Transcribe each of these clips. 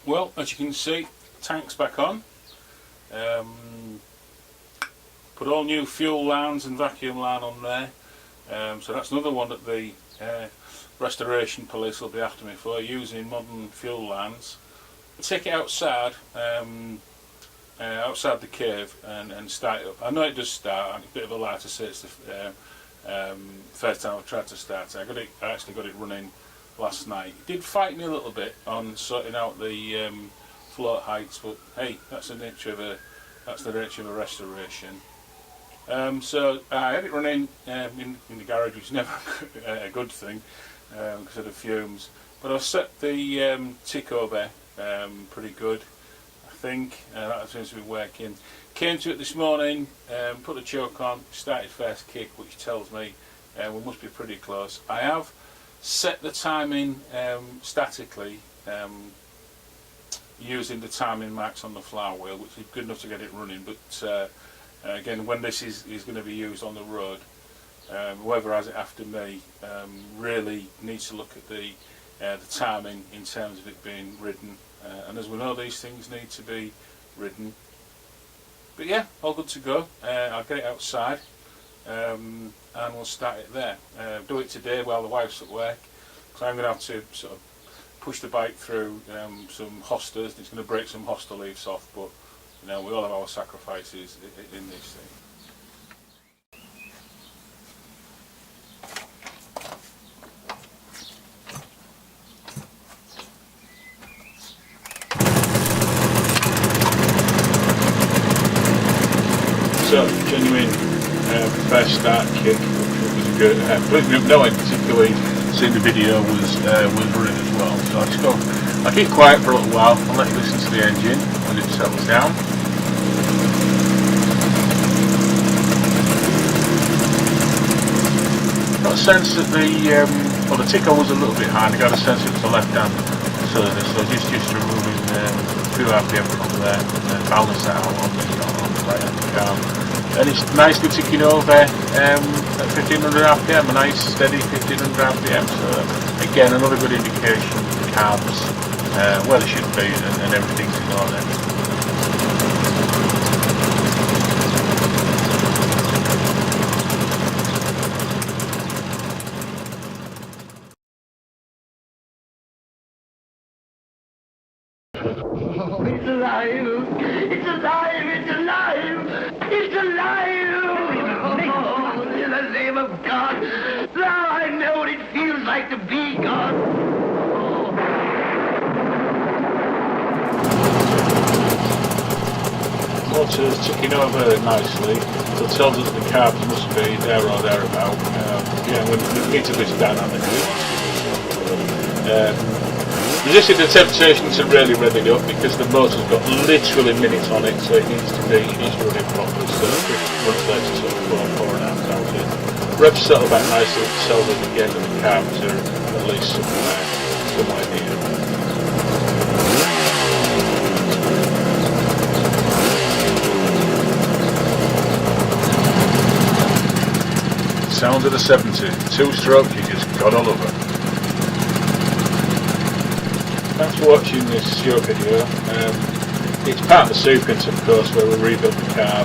Well, as you can see, tank's back on. Put all new fuel lines and vacuum line on there. So that's another one that the restoration police will be after me for, using modern fuel lines. Take it outside, outside the cave and start it up. I know it does start, and it's a bit of a lie to say it's the first time I've tried to start it. I actually got it running last night. It did fight me a little bit on sorting out the float heights, but hey, that's the nature of a restoration. So I had it running in the garage, which is never a good thing because of the fumes. But I've set the tick over pretty good, I think. That seems to be working. Came to it this morning, put the choke on, started first kick, which tells me we must be pretty close. I have set the timing statically using the timing marks on the flywheel, which is good enough to get it running, but again, when this is going to be used on the road, whoever has it after me really needs to look at the timing in terms of it being ridden, and as we know, these things need to be ridden. But yeah, all good to go. I'll get it outside and we'll start it there. Do it today while the wife's at work, because I'm going to have to sort of push the bike through some hostas. It's going to break some hosta leaves off, but you know, we all have our sacrifices in this thing. So, genuine first start kick, which was good. Believe me, no one particularly seen the video was running as well. So I'll keep quiet for a little while and let you listen to the engine when it settles down. Got a sense that the ticker was a little bit high. I got a sense it was a left-hand cylinder, so just removing a few RPM from there and then balance that out on the right-hand car. And it's nicely ticking over at 1500 RPM, a nice steady 1500 RPM. So again, another good indication of the carbs where they should be and everything's in order. Oh, it's alive! It's alive! It's alive! It's alive! Oh, in the name of God! Now I know what it feels like to be God! Oh. Motor's ticking over nicely, so it tells us the carbs must be there or thereabout. Yeah, we're into this dynamically. Resisted the temptation to really rev it up because the motor's got literally minutes on it, so it needs running properly. So runs later, sort of 4.5 hours in. Revs settle back nicely, tell us again that the carbs are at least somewhere near. Sound of the 70, 2-stroke, you just got all over. Thanks for watching this short video. It's part of the sequence, of course, where we rebuilt the car.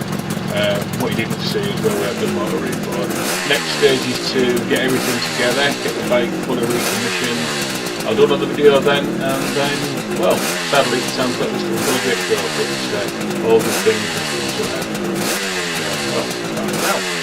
What you didn't see is where we had the motor reboard. Next stage is to get everything together, get the bike fully recommissioned. I'll do another video then, and then, well, sadly it sounds like this is going to be a show, but all good things come to an end. Well, bye now.